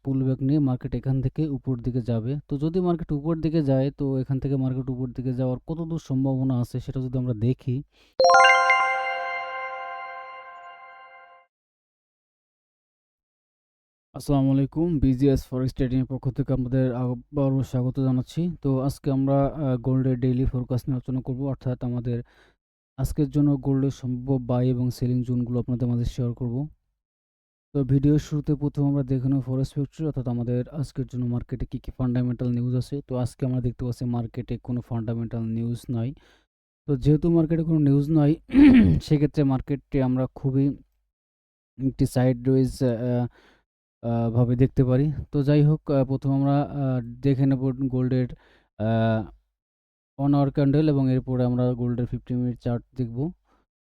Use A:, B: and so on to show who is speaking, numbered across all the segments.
A: পুল back নিয়ে market এখান থেকে উপর দিকে যাবে। তো যদি মার্কেট উপর দিকে যায় তো এখান থেকে মার্কেট উপর দিকে যাওয়ার কতদূর সম্ভাবনা আছে সেটা যদি আমরা দেখি। আসসালামু আলাইকুম, বিজিএস ফরেক্স ট্রেডিং এর পক্ষ থেকে আপনাদের আবারও স্বাগত জানাচ্ছি। তো আজকে আমরা গোল্ডের ডেইলি ফোরকাস্ট নিয়ে আলোচনা করব, অর্থাৎ আমাদের আজকের জন্য গোল্ডের সম্ভাব্য বাই এবং সেলিং জোনগুলো আপনাদের মাঝে শেয়ার করব। তো ভিডিওর শুরুতে প্রথম আমরা দেখে নেব ফরেক্স ফ্যাক্টরি, অর্থাৎ আমাদের আজকের জন্য মার্কেটে কী কী ফান্ডামেন্টাল নিউজ আছে। তো আজকে আমরা দেখতে পাচ্ছি মার্কেটে কোনো ফান্ডামেন্টাল নিউজ নাই। তো যেহেতু মার্কেটে কোনো নিউজ নাই সেক্ষেত্রে মার্কেটটি আমরা খুবই একটি সাইডওয়েজ ভাবে দেখতে পারি। তো যাই হোক, প্রথম আমরা দেখে নেব গোল্ডের 1 আওয়ার ক্যান্ডেল এবং এরপরে আমরা গোল্ডের 50 মিনিট চার্ট দেখব।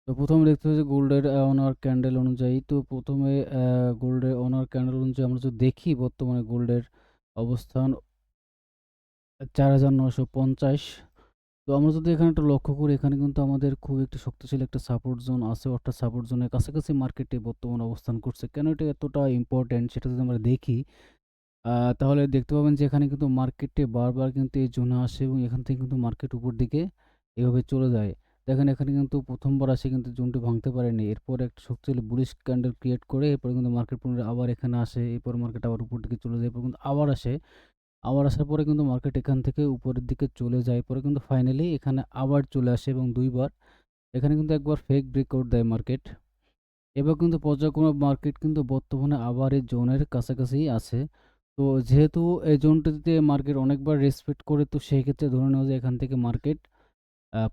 A: তো প্রথমে দেখতে হচ্ছে গোল্ডের 1 আওয়ার ক্যান্ডেল অনুযায়ী। তো প্রথমে গোল্ডের 1 আওয়ার ক্যান্ডেল অনুযায়ী আমরা যদি দেখি বর্তমানে গোল্ডের অবস্থান 4950। তো আমরা যদি এখানে একটু লক্ষ্য করি, এখানে কিন্তু আমাদের খুব একটি শক্তিশালী একটা সাপোর্ট জোন আছে, অর্থাৎ সাপোর্ট জোনের কাছাকাছি মার্কেটে বর্তমান অবস্থান করছে। কেন এটা এতটা ইম্পর্টেন্ট সেটা যদি আমরা দেখি, তাহলে দেখতে পাবেন যে এখানে কিন্তু মার্কেটে বারবার কিন্তু এই জোনে আসে এবং এখান থেকে কিন্তু মার্কেট উপর দিকে এভাবে চলে যায়। দেখেন এখানে কিন্তু প্রথমবার আসে কিন্তু জোনটি ভাঙতে পারেনি, এরপর একটা শক্তিশালী বুলিশ ক্যান্ডেল ক্রিয়েট করে এরপরে কিন্তু মার্কেট পুনরায় আবার এখানে আসে, এরপর মার্কেট আবার উপর দিকে চলে যায়, এরপর কিন্তু আবার আসে, আবার আসার পরে কিন্তু মার্কেট এখান থেকে উপরের দিকে চলে যায়, পরে কিন্তু ফাইনালি এখানে আবার চলে আসে এবং দুইবার এখানে কিন্তু একবার ফেক ব্রেকআউট দেয় মার্কেট। এবার কিন্তু পর্যায়ক্রমে মার্কেট কিন্তু বর্তমানে আবার এই জোনের কাছাকাছি আছে। তো যেহেতু এই জোনটিতে মার্কেট অনেকবার রেসপেক্ট করে, তো সেই ক্ষেত্রে ধরে নেওয়া যায় এখান থেকে মার্কেট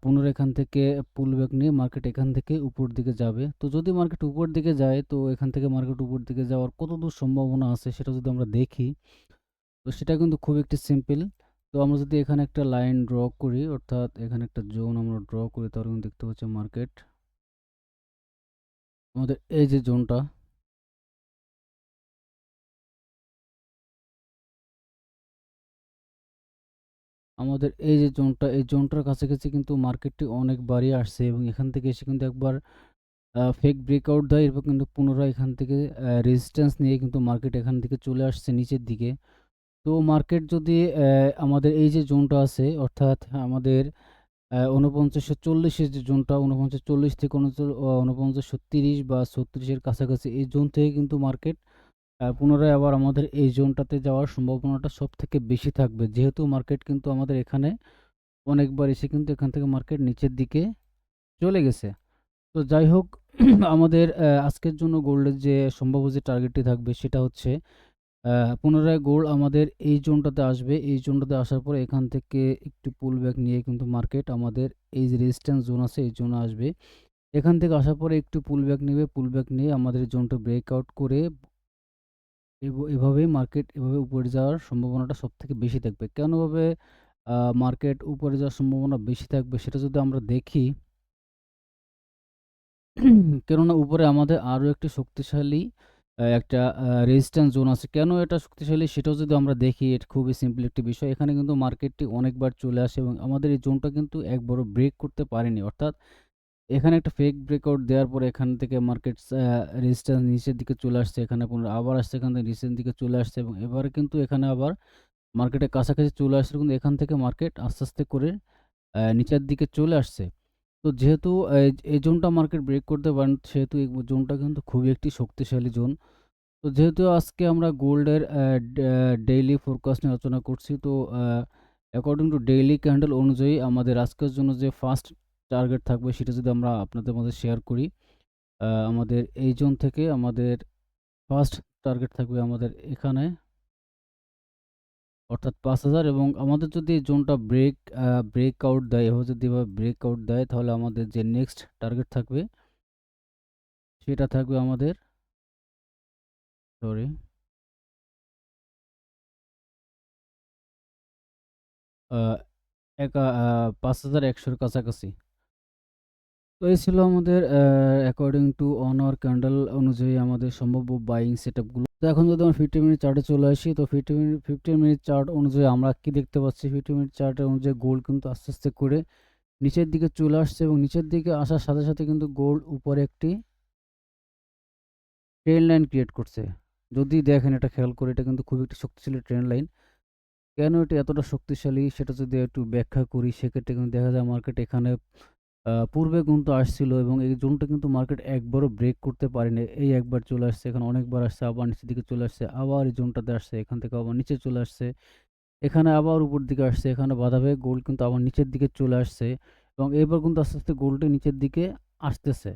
A: পুনরায় এখান থেকে পুল ব্যাক নিয়ে মার্কেট এখান থেকে উপর দিকে যাবে। তো যদি মার্কেট উপর দিকে যায় তো এখান থেকে মার্কেট উপর দিকে যাওয়ার কতদূর সম্ভাবনা আছে সেটা যদি আমরা দেখি, তো সেটা কিন্তু খুব একটি সিম্পল। তো আমরা যদি এখানে একটা লাইন ড্র করি, অর্থাৎ এখানে একটা জোন আমরা ড্র করি, তাহলে কিন্তু দেখতে পাচ্ছি মার্কেট আমাদের এই যে জোনটা, আমাদের এই যে জোনটা, এই জোনটার কাছাকাছি কিন্তু মার্কেটটি অনেকবারই আসছে এবং এখান থেকে এসে কিন্তু একবার ফেক ব্রেকআউট দেয়, এরপর কিন্তু পুনরায় এখান থেকে রেজিস্ট্যান্স নিয়ে কিন্তু মার্কেট এখান থেকে চলে আসছে নিচের দিকে। তো মার্কেট যদি আমাদের এই যে জোনটা আছে, অর্থাৎ আমাদের ৪৯৪০ এর যে জোনটা, ৪৯৪০ থেকে ৪৯৩০ বা ৩৬ এর কাছাকাছি এই জোন থেকে কিন্তু মার্কেট পুনরায় আবার আমাদের এই জোনটাতে যাওয়ার সম্ভাবনাটা সবথেকে বেশি থাকবে। যেহেতু মার্কেট কিন্তু আমাদের এখানে অনেকবার এসে কিন্তু এখান থেকে মার্কেট নিচের দিকে চলে গেছে। তো যাই হোক, আমাদের আজকের জন্য গোল্ডের যে সম্ভাব্য যে টার্গেটটি থাকবে সেটা হচ্ছে পুনরায় গোল্ড আমাদের এই জোনটাতে আসবে। এই জোনটাতে আসার পরে এখান থেকে একটু পুল ব্যাক নিয়ে কিন্তু মার্কেট আমাদের এই যে রেজিস্ট্যান্স জোন আছে এই জোনে আসবে। এখান থেকে আসার পরে একটু পুল ব্যাক নেবে, পুল ব্যাক নিয়ে আমাদের জোনটা ব্রেকআউট করে এভাবেই মার্কেট এভাবে উপরে যাওয়ার সম্ভাবনাটা সবথেকে বেশি থাকবে। কেনভাবে মার্কেট উপরে যাওয়ার সম্ভাবনা বেশি থাকবে সেটা যদি আমরা দেখি, কেননা উপরে আমাদের আরও একটি শক্তিশালী একটা রেজিস্ট্যান্স জোন আছে। কেন এটা শক্তিশালী সেটাও যদি আমরা দেখি, এটা খুবই সিম্পল একটি বিষয়। এখানে কিন্তু মার্কেটটি অনেকবার চলে আসে এবং আমাদের এই জোনটা কিন্তু একবারও ব্রেক করতে পারেনি, অর্থাৎ এখানে একটা ফেক ব্রেকআউট দেওয়ার পরে এখান থেকে মার্কেট রেজিস্ট্যান্স নিচের দিকে চলে আসছে, এখানে পুনরায় আবার আসছে, এখান থেকে নিচের দিকে চলে আসছে এবং এবারে কিন্তু এখানে আবার মার্কেটের কাছাকাছি চলে আসছে, কিন্তু এখান থেকে মার্কেট আস্তে আস্তে করে নিচের দিকে চলে আসছে। তো যেহেতু এই জোনটা মার্কেট ব্রেক করতে পারেন, সেহেতু এই জোনটা কিন্তু খুবই একটি শক্তিশালী জোন। তো যেহেতু আজকে আমরা গোল্ডের ডেইলি ফোরকাস্ট নিয়ে আলোচনা করছি, তো অ্যাকর্ডিং টু ডেইলি ক্যান্ডেল অনুযায়ী আমাদের আজকের জন্য যে ফার্স্ট টার্গেট থাকবে সেটা যদি আমরা আপনাদের মধ্যে শেয়ার করি, আমাদের এই জোন থেকে আমাদের ফার্স্ট টার্গেট থাকবে আমাদের এখানে, অর্থাৎ ৫,০০০, এবং আমাদের যদি এই জোনটা ব্রেকআউট দেয়, এভাবে যদি ব্রেকআউট দেয় তাহলে আমাদের যে নেক্সট টার্গেট থাকবে সেটা থাকবে আমাদের, সরি, ৫,১০০ এর কাছাকাছি। তো এই ছিল আমাদের according to on our candle অনুযায়ী আমাদের সম্ভাব্য বাইং সেটআপগুলো। তো এখন যদি আমরা 50 মিনিট চার্টে চলে আসি, তো 15 মিনিট চার্ট অনুযায়ী আমরা কি দেখতে পাচ্ছি, 50 মিনিট চার্টের অনুযায়ী গোল্ড কিন্তু আস্তে আস্তে করে নিচের দিকে চলে আসছে এবং নিচের দিকে আসার সাথে সাথে কিন্তু গোল্ড উপরে একটি ট্রেন লাইন ক্রিয়েট করছে। যদি দেখেন এটা খেয়াল করে, এটা কিন্তু খুবই একটি শক্তিশালী ট্রেন্ড লাইন। কেন এটা এতটা শক্তিশালী সেটা যদি একটু ব্যাখ্যা করি, সেক্ষেত্রে কিন্তু দেখা যায় মার্কেট এখানে পূর্বে কিন্তু আসছিল এবং এই জোনটা কিন্তু মার্কেট একবারও ব্রেক করতে পারেনি। এই একবার চলে আসছে, এখানে অনেকবার আসছে, আবার নিচের দিকে চলে আসছে, আবার এই জোনটাতে আসছে, এখান থেকে আবার নিচে চলে আসছে, এখানে আবার উপর দিকে আসছে, এখানে বাধা পেয়ে গোল্ড কিন্তু আবার নিচের দিকে চলে আসছে এবং এবার কিন্তু আস্তে, আস্তে গোল্ডটা নিচের দিকে আসতেছে।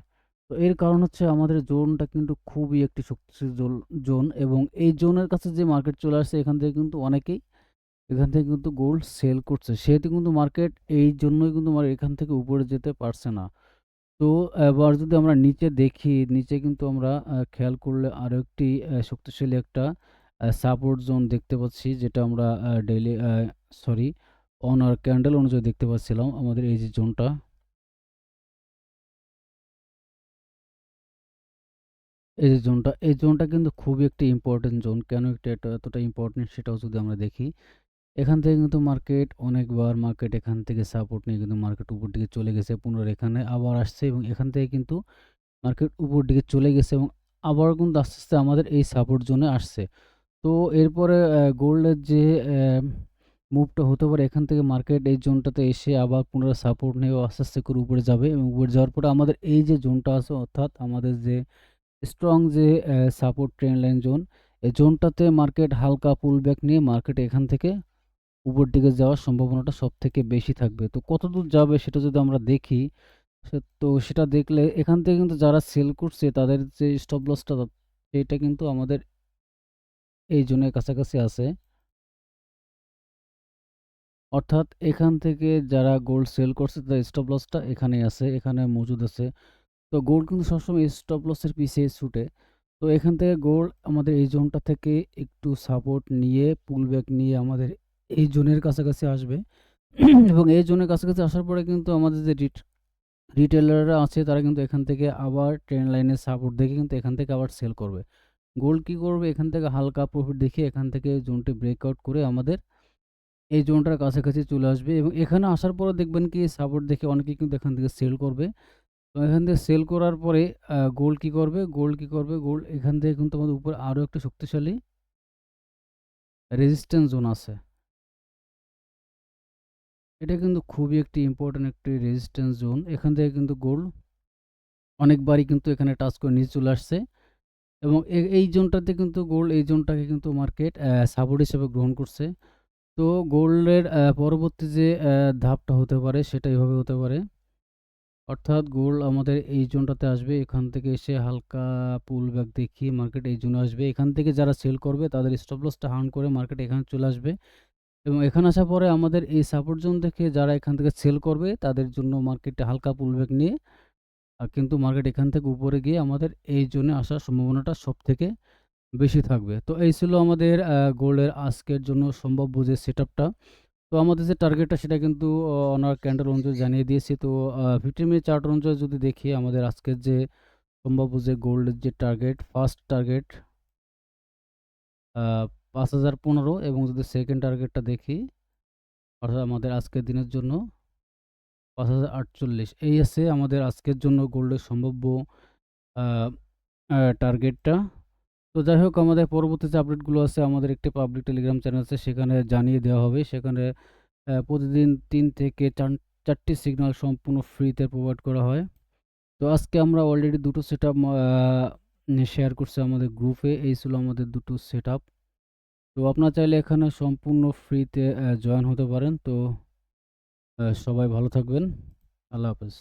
A: তো এর কারণ হচ্ছে আমাদের জোনটা কিন্তু খুবই একটি শক্তিশালী জোন এবং এই জোনের কাছে যে মার্কেট চলে আসছে, এখান থেকে কিন্তু অনেকেই এখান থেকে কিন্তু গোল্ড সেল করছে। সেহেতু কিন্তু মার্কেট এই জন্যই কিন্তু এখান থেকে উপরে যেতে পারছে না। তো এবার যদি আমরা নিচে দেখি, নিচে কিন্তু আমরা খেয়াল করলে আরো একটি শক্তিশালী একটা সাপোর্ট জোন দেখতে পাচ্ছি, যেটা আমরা daily sorry on our candle অনুযায়ী দেখতে পাচ্ছিলাম। আমাদের এই যে জোনটা, এই জোনটা কিন্তু খুবই একটি ইম্পোর্টেন্ট জোন। কেন এটা এতটা ইম্পর্টেন্ট সেটাও যদি আমরা দেখি, এখান থেকে কিন্তু মার্কেট এখান থেকে সাপোর্ট নিয়ে কিন্তু মার্কেট উপর দিকে চলে গেছে। পুনরায় এখানে আবার আসছে এবং এখান থেকে কিন্তু মার্কেট উপর দিকে চলে গেছে এবং আবারও কিন্তু আস্তে, আস্তে আমাদের এই সাপোর্ট জোনে আসছে। তো এরপরে গোল্ডের যে মুভটা হতে পারে, এখান থেকে মার্কেট এই জোনটাতে এসে আবার পুনরায় সাপোর্ট নিয়ে আস্তে, আস্তে করে উপরে যাবে এবং উপরে যাওয়ার পরে আমাদের এই যে জোনটা আছে, অর্থাৎ আমাদের যে স্ট্রং যে সাপোর্ট ট্রেন্ড লাইন জোন, এই জোনটাতে মার্কেট হালকা পুলব্যাক নিয়ে মার্কেট এখান থেকে উপর দিকে যাওয়ার সম্ভাবনাটা সবথেকে বেশি থাকবে। তো কতদূর যাবে সেটা যদি আমরা দেখি, তো সেটা দেখলে এখান থেকে কিন্তু যারা সেল করছে তাদের যে স্টপ লসটা, সেটা কিন্তু আমাদের এই জোনের কাছাকাছি আছে। অর্থাৎ এখান থেকে যারা গোল্ড সেল করছে তাদের স্টপ লসটা এখানেই আছে, এখানে মজুদ আছে। তো গোল্ড কিন্তু সবসময় স্টপ লসের পিছে ছুটে। তো এখান থেকে গোল্ড আমাদের এই জোনটা থেকে একটু সাপোর্ট নিয়ে পুলব্যাক নিয়ে আমাদের এই জোনের কাছাকাছি আসবে এবং এই জোনের কাছাকাছি আসার পরে কিন্তু আমাদের যে রিটেলাররা আছে তারা কিন্তু এখান থেকে আবার ট্রেন্ড লাইনের সাপোর্ট দেখে কিন্তু এখান থেকে আবার সেল করবে। গোল্ড কি করবে, এখান থেকে হালকা প্রফিট দেখিয়ে এখান থেকে জোনটি ব্রেকআউট করে আমাদের এই জোনটার কাছাকাছি চলে আসবে এবং এখানে আসার পরে দেখবেন কি সাপোর্ট দেখে অনেকেই কিন্তু এখান থেকে সেল করবে। তো এখান থেকে সেল করার পরে গোল্ড এখান থেকে কিন্তু আমাদের উপরে আরও একটা শক্তিশালী রেজিস্ট্যান্স জোন আছে। এটা কিন্তু খুবই একটি ইম্পর্টেন্ট একটি রেজিস্ট্যান্স জোন। এখান থেকে কিন্তু গোল্ড অনেকবারই কিন্তু এখানে টাচ করে নিচে চলে আসছে এবং এই জোনটাতে কিন্তু গোল্ড এই জোনটাকে কিন্তু মার্কেট সাপোর্ট হিসেবে গ্রহণ করছে। তো গোল্ডের পরবর্তী যে ধাপটা হতে পারে সেটা এভাবে হতে পারে, অর্থাৎ গোল্ড আমাদের এই জোনটাতে আসবে, এখান থেকে এসে হালকা পুল ব্যাক দেখিয়ে মার্কেট এই জোনে আসবে। এখান থেকে যারা সেল করবে তাদের স্টপ লসটা হার্ন করে মার্কেট এখানে চলে আসবে এবং এখানে আসার পরে আমাদের এই সাপোর্ট জোন দেখে যারা এখান থেকে সেল করবে তাদের জন্য মার্কেটে হালকা পুল ব্যাক নিয়ে কিন্তু মার্কেট এখান থেকে উপরে গিয়ে আমাদের এই জোনে আসার সম্ভাবনাটা সবথেকে বেশি থাকবে। তো এই ছিল আমাদের গোল্ডের আজকের জন্য সম্ভাব্য যে সেটআপটা। তো আমাদের যে টার্গেটটা সেটা কিন্তু অনার ক্যান্ডেল অনুযায়ী জানিয়ে দিয়েছি। তো 15 মিনিট চার্ট অনুযায়ী যদি দেখি, আমাদের আজকের যে সম্ভাব্য যে গোল্ডের যে টার্গেট, ফার্স্ট টার্গেট 5015 এবং যদি সেকেন্ড টার্গেটটা দেখি, অর্থাৎ আমাদের আজকের দিনের জন্য 5048, এই আছে আমাদের আজকের জন্য গোল্ডের সম্ভাব্য আ আ টার্গেটটা। তো যাই হোক, আমাদের পরবর্তী যে আপডেটগুলো আছে, আমাদের একটি পাবলিক টেলিগ্রাম চ্যানেল আছে, সেখানে জানিয়ে দেওয়া হবে। সেখানে প্রতিদিন ৩ থেকে ৪টি সিগন্যাল সম্পূর্ণ ফ্রিতে প্রোভাইড করা হয়। তো আজকে আমরা অলরেডি দুটো সেটআপ শেয়ার করছি আমাদের গ্রুপে। এই ছিল আমাদের দুটো সেটআপ। তো আপনারা চাইলে এখানে সম্পূর্ণ ফ্রিতে জয়েন হতে পারেন। তো সবাই ভালো থাকবেন। আল্লাহ হাফেজ।